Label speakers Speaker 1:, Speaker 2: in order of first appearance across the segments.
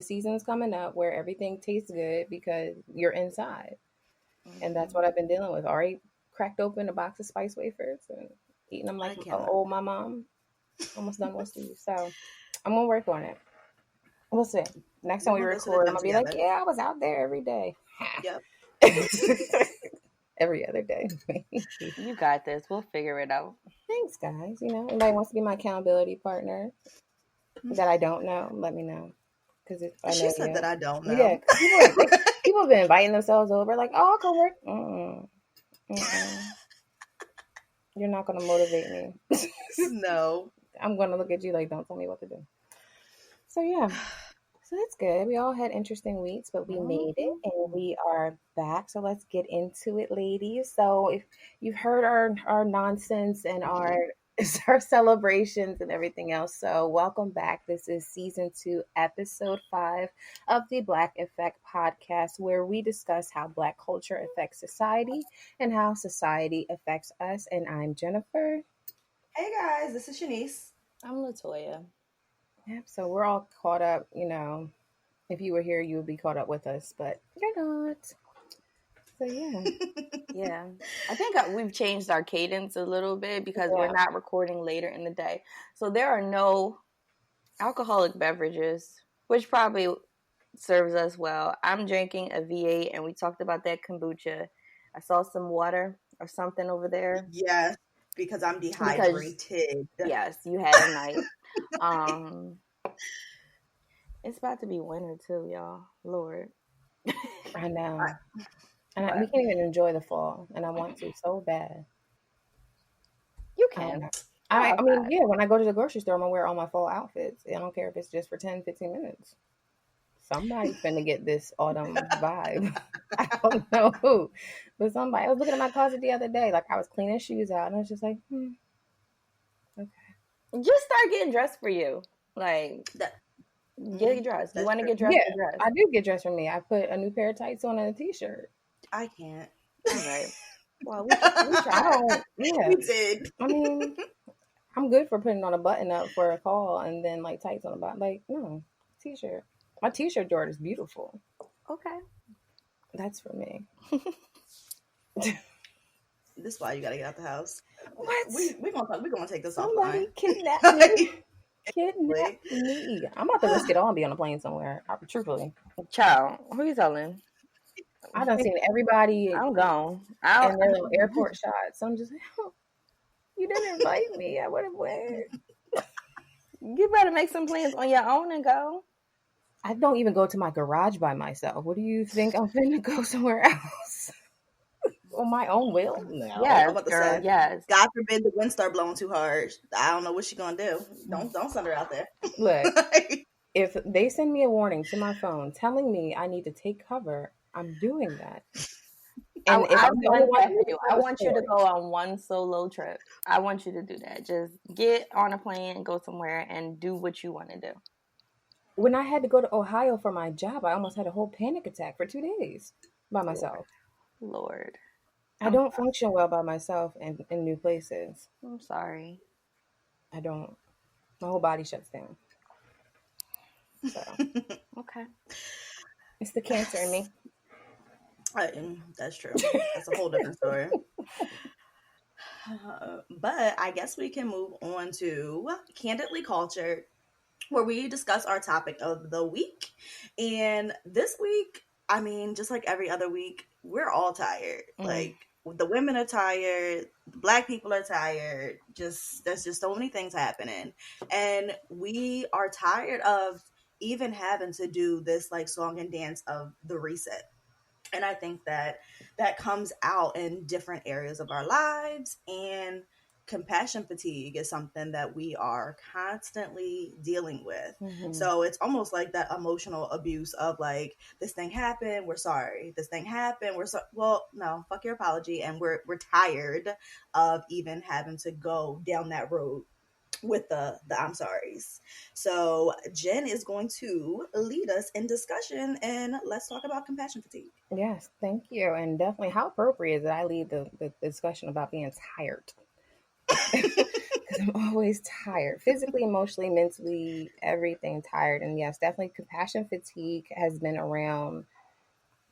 Speaker 1: season's coming up where everything tastes good because you're inside. And that's what
Speaker 2: Mhm.
Speaker 1: I've been dealing with. Already cracked open a box of spice wafers and eating them like
Speaker 2: I cannot.
Speaker 1: old my mom. Almost done with these. So I'm gonna work on it. We'll see. Next
Speaker 2: We're
Speaker 1: time we
Speaker 2: gonna go to the
Speaker 1: record, I'm
Speaker 2: gym
Speaker 1: gonna be like,
Speaker 2: together.
Speaker 1: yeah, I was out there every day.
Speaker 2: Yep.
Speaker 1: Every other day.
Speaker 3: You got this. We'll figure it out.
Speaker 1: Thanks, guys. Anybody wants to be my accountability partner that I don't know, let me know. Because I
Speaker 2: She
Speaker 1: know
Speaker 2: said that
Speaker 1: you.
Speaker 2: I don't
Speaker 1: Yeah,
Speaker 2: know.
Speaker 1: because people have been inviting themselves over, like, oh, I'll go work. Mm-mm. You're not going to motivate me.
Speaker 2: No.
Speaker 1: I'm going to look at you like, don't tell me what to do. So, yeah. So that's good. We all had interesting weeks, but we made it and we are back. So let's get into it, ladies. So if you've heard our nonsense and our celebrations and everything else, so welcome back. This is season 2, episode 5 of the Black Effect podcast, where we discuss how Black culture affects society and how society affects us. And I'm Jennifer.
Speaker 2: Hey guys, this is Shanice.
Speaker 3: I'm Latoya.
Speaker 1: Yep. So we're all caught up. If you were here, you would be caught up with us, but you're not. So yeah.
Speaker 3: Yeah. I think we've changed our cadence a little bit because we're
Speaker 1: Yeah.
Speaker 3: not recording later in the day. So there are no alcoholic beverages, which probably serves us well. I'm drinking a V8, and we talked about that kombucha. I saw some water or something over there
Speaker 2: Yes, because I'm
Speaker 3: because,
Speaker 2: dehydrated.
Speaker 3: yes, you had a night. Um, it's about to be winter too, y'all. Lord.
Speaker 1: I know.
Speaker 2: I-
Speaker 1: And we
Speaker 3: But
Speaker 1: can't even enjoy the fall, and I want to so bad.
Speaker 3: you
Speaker 1: I don't
Speaker 3: can
Speaker 1: know.
Speaker 3: go
Speaker 1: I mean,
Speaker 3: outside.
Speaker 1: yeah, when I go to the grocery store, I'm gonna wear all my fall outfits. I don't care if it's just for 10, 15 minutes. Somebody's finna get this autumn vibe. I don't know who, but somebody. I was looking at my closet the other day, like I was cleaning shoes out, and I was just like, okay.
Speaker 3: Just start getting dressed for you. Like,
Speaker 2: That,
Speaker 3: get dressed. You
Speaker 2: that's
Speaker 3: want to
Speaker 2: true.
Speaker 3: get dressed,
Speaker 1: Yeah,
Speaker 3: get dressed.
Speaker 1: I do get dressed for me. I put a new pair of tights on and a t-shirt.
Speaker 2: I can't.
Speaker 3: All right. Well, we
Speaker 1: I
Speaker 3: tried.
Speaker 1: don't. Yeah,
Speaker 2: We did.
Speaker 1: I mean, I'm good for putting on a button up for a call and then like tights on the bottom. Like, no, t-shirt. My t-shirt drawer is beautiful.
Speaker 3: Okay.
Speaker 1: That's for me.
Speaker 2: This is why you gotta get out the house.
Speaker 1: What?
Speaker 2: We're gonna take this
Speaker 1: Somebody
Speaker 2: offline.
Speaker 1: kidnapped me. Kidnap me. I'm about to risk it all and be on a plane somewhere. Truthfully,
Speaker 3: Child, who you telling?
Speaker 1: I done seen everybody
Speaker 3: I'm gone.
Speaker 1: and their little airport shots. So I'm just like, oh, you didn't invite me. I would have went.
Speaker 3: You better make some plans on your own and go.
Speaker 1: I don't even go to my garage by myself. What do you think? I'm finna go somewhere else on my own will? No.
Speaker 3: Yes,
Speaker 2: I'm about to
Speaker 3: girl.
Speaker 2: say,
Speaker 3: Yes.
Speaker 2: God forbid the wind start blowing too hard. I don't know what she's gonna do. Don't send her out there.
Speaker 1: Look, if they send me a warning to my phone telling me I need to take cover, I'm doing that. And if
Speaker 3: I
Speaker 1: I'm the only
Speaker 3: want
Speaker 1: one,
Speaker 3: that for you. I
Speaker 1: another
Speaker 3: want you to
Speaker 1: story.
Speaker 3: go on one solo trip. I want you to do that. Just get on a plane, go somewhere, and do what you want to do.
Speaker 1: When I had to go to Ohio for my job, I almost had a whole panic attack for 2 days by myself.
Speaker 3: Lord.
Speaker 1: I don't function well by myself in new places.
Speaker 3: I'm sorry.
Speaker 1: I don't. My whole body shuts down. So
Speaker 3: Okay.
Speaker 1: it's the cancer in me.
Speaker 2: That's true. That's a whole different story. But I guess we can move on to Candidly Cultured, where we discuss our topic of the week. And this week, I mean, just like every other week, we're all tired. Like, the women are tired, the Black people are tired. There's just so many things happening. And we are tired of even having to do this like song and dance of the reset. And I think that comes out in different areas of our lives, and compassion fatigue is something that we are constantly dealing with.
Speaker 1: Mm-hmm.
Speaker 2: So it's almost like that emotional abuse of like, this thing happened, we're sorry. This thing happened, we're sorry. Well, no, fuck your apology. And we're tired of even having to go down that road with the I'm sorry's. So Jen is going to lead us in discussion, and let's talk about compassion fatigue.
Speaker 1: Yes, thank you. And definitely, how appropriate is that I lead the discussion about being tired? because I'm always tired, physically, emotionally, mentally, everything tired. And yes, definitely compassion fatigue has been around,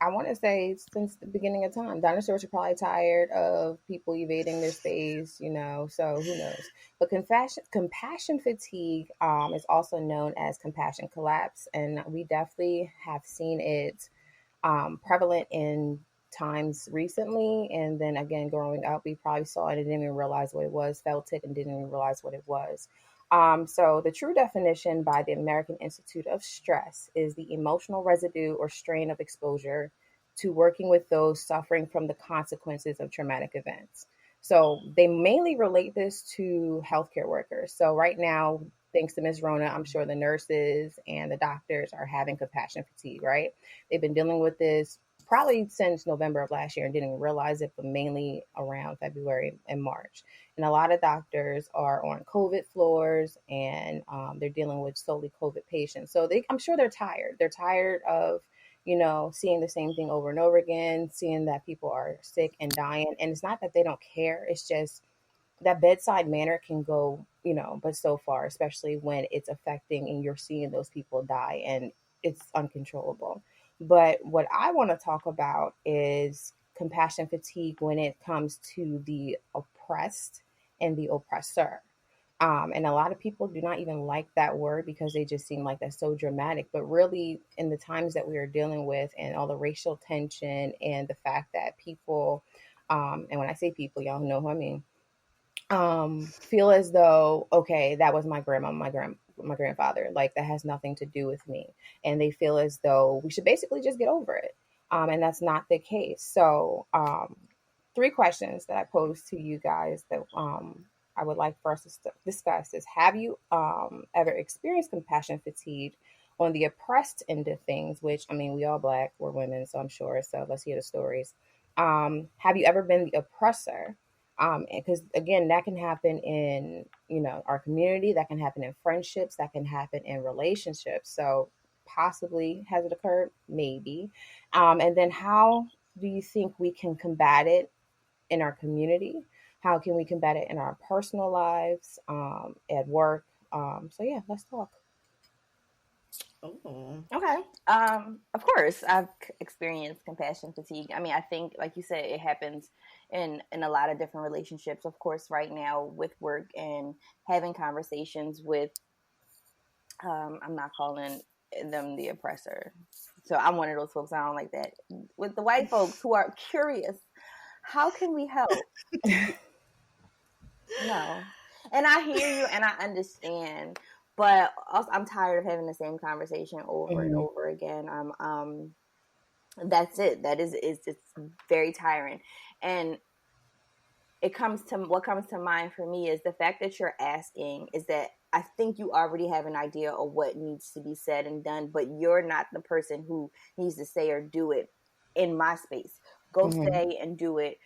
Speaker 1: I want to say, since the beginning of time. Dinosaurs are probably tired of people evading their space, so who knows. But compassion fatigue is also known as compassion collapse. And we definitely have seen it prevalent in times recently. And then again, growing up, we probably saw it and didn't even realize what it was, felt it and didn't even realize what it was. So, the true definition by the American Institute of Stress is the emotional residue or strain of exposure to working with those suffering from the consequences of traumatic events. So, they mainly relate this to healthcare workers. So, right now, thanks to Ms. Rona, I'm sure the nurses and the doctors are having compassion fatigue, right? They've been dealing with this probably since November of last year and didn't realize it, but mainly around February and March. And a lot of doctors are on COVID floors and they're dealing with solely COVID patients. So I'm sure they're tired. They're tired of, seeing the same thing over and over again, seeing that people are sick and dying. And it's not that they don't care. It's just that bedside manner can go, but so far, especially when it's affecting and you're seeing those people die and it's uncontrollable. But what I want to talk about is compassion fatigue when it comes to the oppressed and the oppressor. And a lot of people do not even like that word because they just seem like that's so dramatic. But really, in the times that we are dealing with and all the racial tension and the fact that people, and when I say people, y'all know who I mean, feel as though, okay, that was my grandma, my grandfather, like that has nothing to do with me, and they feel as though we should basically just get over it, and that's not the case. So three questions that I pose to you guys that I would like for us to discuss is: have you ever experienced compassion fatigue on the oppressed end of things? Which, I mean, we all Black, we're women, so I'm sure. So let's hear the stories. Have you ever been the oppressor? Because again, that can happen in our community, that can happen in friendships, that can happen in relationships. So possibly has it occurred? Maybe. And then how do you think we can combat it in our community? How can we combat it in our personal lives, at work? So yeah, let's talk.
Speaker 2: Oh.
Speaker 3: Okay. Of course, I've experienced compassion fatigue. I mean, I think, like you said, it happens in a lot of different relationships. Of course, right now with work and having conversations with, I'm not calling them the oppressor. So I'm one of those folks. I don't like that. With the white folks who are curious, how can we help? No. And I hear you and I understand, but also I'm tired of having the same conversation over and
Speaker 1: Mm-hmm.
Speaker 3: over again. That's it. That is it's very tiring. And what comes to mind for me is the fact that you're asking is that I think you already have an idea of what needs to be said and done, but you're not the person who needs to say or do it in my space. Go
Speaker 1: Mm-hmm.
Speaker 3: say and do it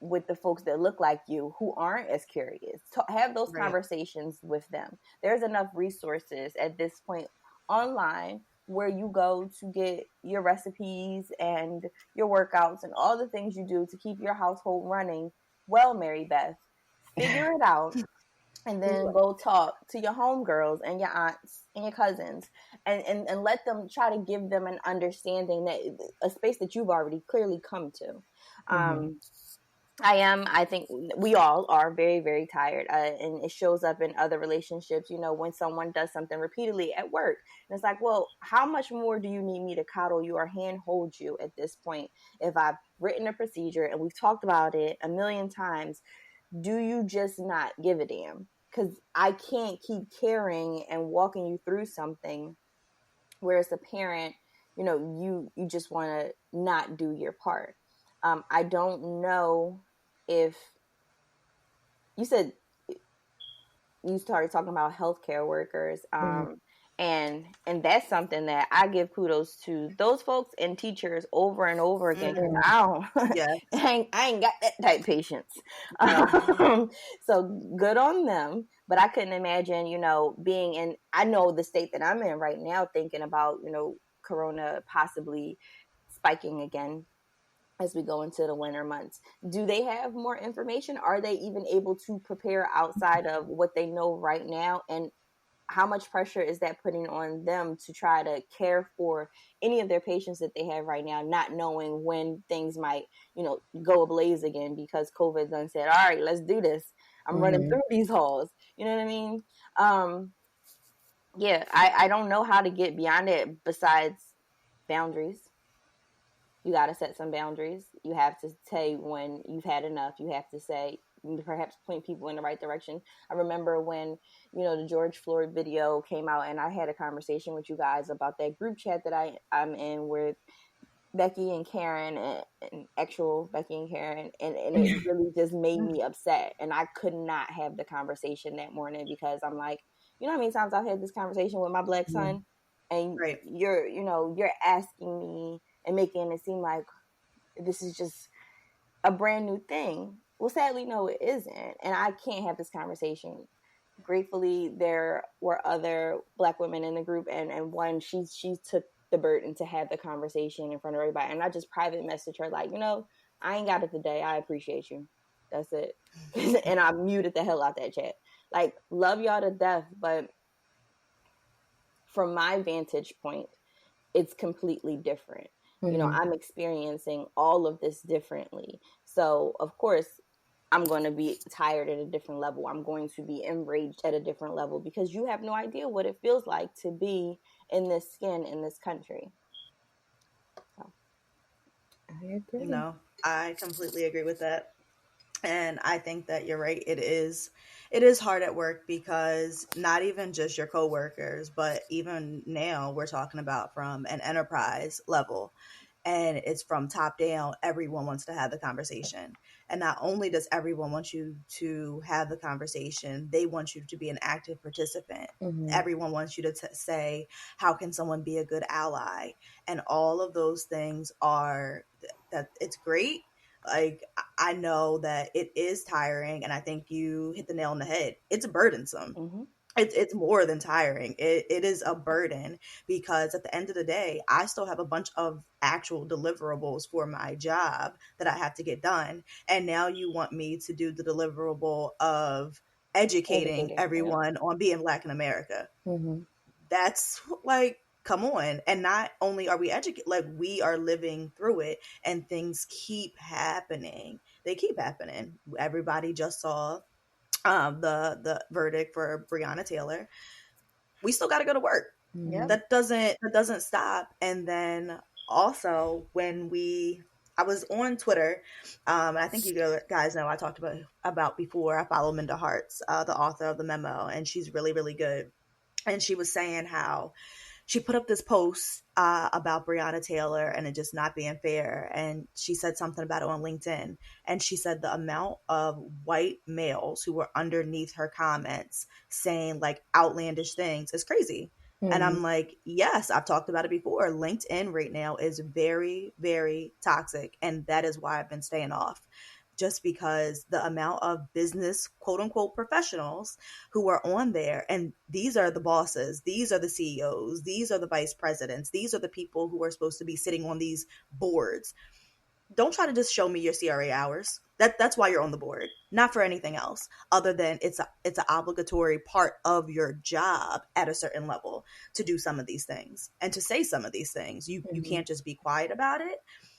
Speaker 3: with the folks that look like you who aren't as curious. Have those
Speaker 2: Right.
Speaker 3: conversations with them. There's enough resources at this point online where you go to get your recipes and your workouts and all the things you do to keep your household running well, Mary Beth. Figure it out and then go talk to your homegirls and your aunts and your cousins and let them try to give them an understanding that a space that you've already clearly come to.
Speaker 1: Mm-hmm.
Speaker 3: I think we all are very, very tired. And it shows up in other relationships, when someone does something repeatedly at work. And it's like, well, how much more do you need me to coddle you or hand hold you at this point? If I've written a procedure and we've talked about it a million times, do you just not give a damn? Because I can't keep caring and walking you through something where as a parent, you just want to not do your part. I don't know if you said you started talking about healthcare workers,
Speaker 1: Mm-hmm.
Speaker 3: and that's something that I give kudos to those folks and teachers over and over again because
Speaker 2: Mm-hmm.
Speaker 3: I don't,
Speaker 2: Yes.
Speaker 3: I ain't got that type patience.
Speaker 2: No.
Speaker 3: So good on them, but I couldn't imagine, being in. I know the state that I'm in right now, thinking about Corona possibly spiking again. as we go into the winter months. Do they have more information? Are they even able to prepare outside of what they know right now? And how much pressure is that putting on them to try to care for any of their patients that they have right now, not knowing when things might, go ablaze again because COVID done said, all right, let's do this. I'm running through these halls. You know what I mean? Yeah, I don't know how to get beyond it besides boundaries. You got to set some boundaries. You have to say when you've had enough. You have to say, perhaps point people in the right direction. I remember when, the George Floyd video came out, and I had a conversation with you guys about that group chat that I'm in with Becky and Karen and actual Becky and Karen. And it really just made me upset. And I could not have the conversation that morning because I'm like, you know how many times I've had this conversation with my black son, and
Speaker 2: Right.
Speaker 3: you're asking me and making it seem like this is just a brand new thing. Well, sadly, no, it isn't. And I can't have this conversation. Gratefully, there were other black women in the group, and one, she took the burden to have the conversation in front of everybody. And I just private messaged her like, I ain't got it today. I appreciate you. That's it. And I muted the hell out that chat. Like, love y'all to death, but from my vantage point, it's completely different. I'm experiencing all of this differently. So, of course, I'm going to be tired at a different level. I'm going to be enraged at a different level because you have no idea what it feels like to be in this skin in this country. So.
Speaker 1: I agree.
Speaker 2: No, I completely agree with that. And I think that you're right. It is hard at work because not even just your coworkers, but even now we're talking about from an enterprise level, and it's from top down. Everyone wants to have the conversation. And not only does everyone want you to have the conversation, they want you to be an active participant. Everyone wants you to say, how can someone be a good ally? And all of those things are that it's great. Like, I know that it is tiring, and I think you hit the nail on the head. It's burdensome. It's more than tiring. It is a burden because at the end of the day, I still have a bunch of actual deliverables for my job that I have to get done. And now you want me to do the deliverable of educating everyone on being Black in America. That's like, come on. And not only are we educated, like, we are living through it, and things keep happening. They keep happening. Everybody just saw the verdict for Breonna Taylor. We still got to go to work. That doesn't stop. And then also when I was on Twitter, and I think you guys know I talked about before. I follow Minda Harts, the author of the memo, and she's really, really good. And she was saying how she put up this post about Breonna Taylor and it just not being fair. And she said something about it on LinkedIn. And she said the amount of white males who were underneath her comments saying like outlandish things is crazy. And I'm like, yes, I've talked about it before. LinkedIn right now is very, very toxic. And that is why I've been staying off. Just because the amount of business, quote unquote, professionals who are on there, and these are the bosses, these are the CEOs, these are the vice presidents, these are the people who are supposed to be sitting on these boards. Don't try to just show me your CRA hours. That's why you're on the board, not for anything else other than it's an obligatory part of your job at a certain level to do some of these things and to say some of these things. You can't just be quiet about it.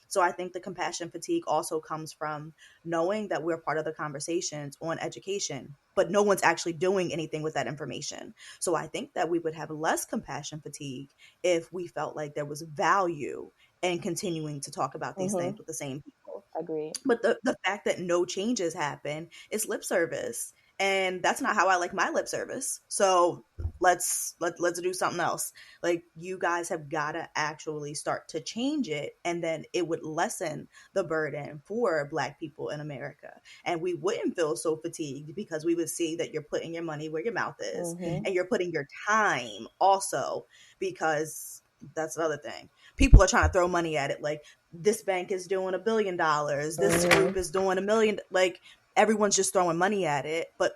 Speaker 2: So I think the compassion fatigue also comes from knowing that we're part of the conversations on education, but no one's actually doing anything with that information. So I think that we would have less compassion fatigue if we felt like there was value in continuing to talk about these things with the same people.
Speaker 3: Agreed.
Speaker 2: But the fact that no changes happen is lip service. And that's not how I like my lip service. So let's do something else. Like, you guys have got to actually start to change it, and then it would lessen the burden for Black people in America. And we wouldn't feel so fatigued because we would see that you're putting your money where your mouth is, and you're putting your time also, because that's another thing. People are trying to throw money at it. Like, this bank is doing $1 billion. This group is doing $1 million. Like, everyone's just throwing money at it, but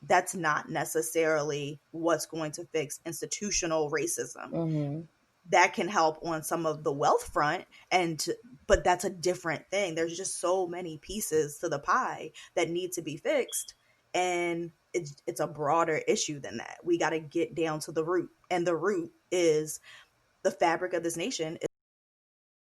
Speaker 2: that's not necessarily what's going to fix institutional racism. That can help on some of the wealth front, and but that's a different thing. There's just so many pieces to the pie that need to be fixed, and it's a broader issue than that. We got to get down to the root, and the root is the fabric of this nation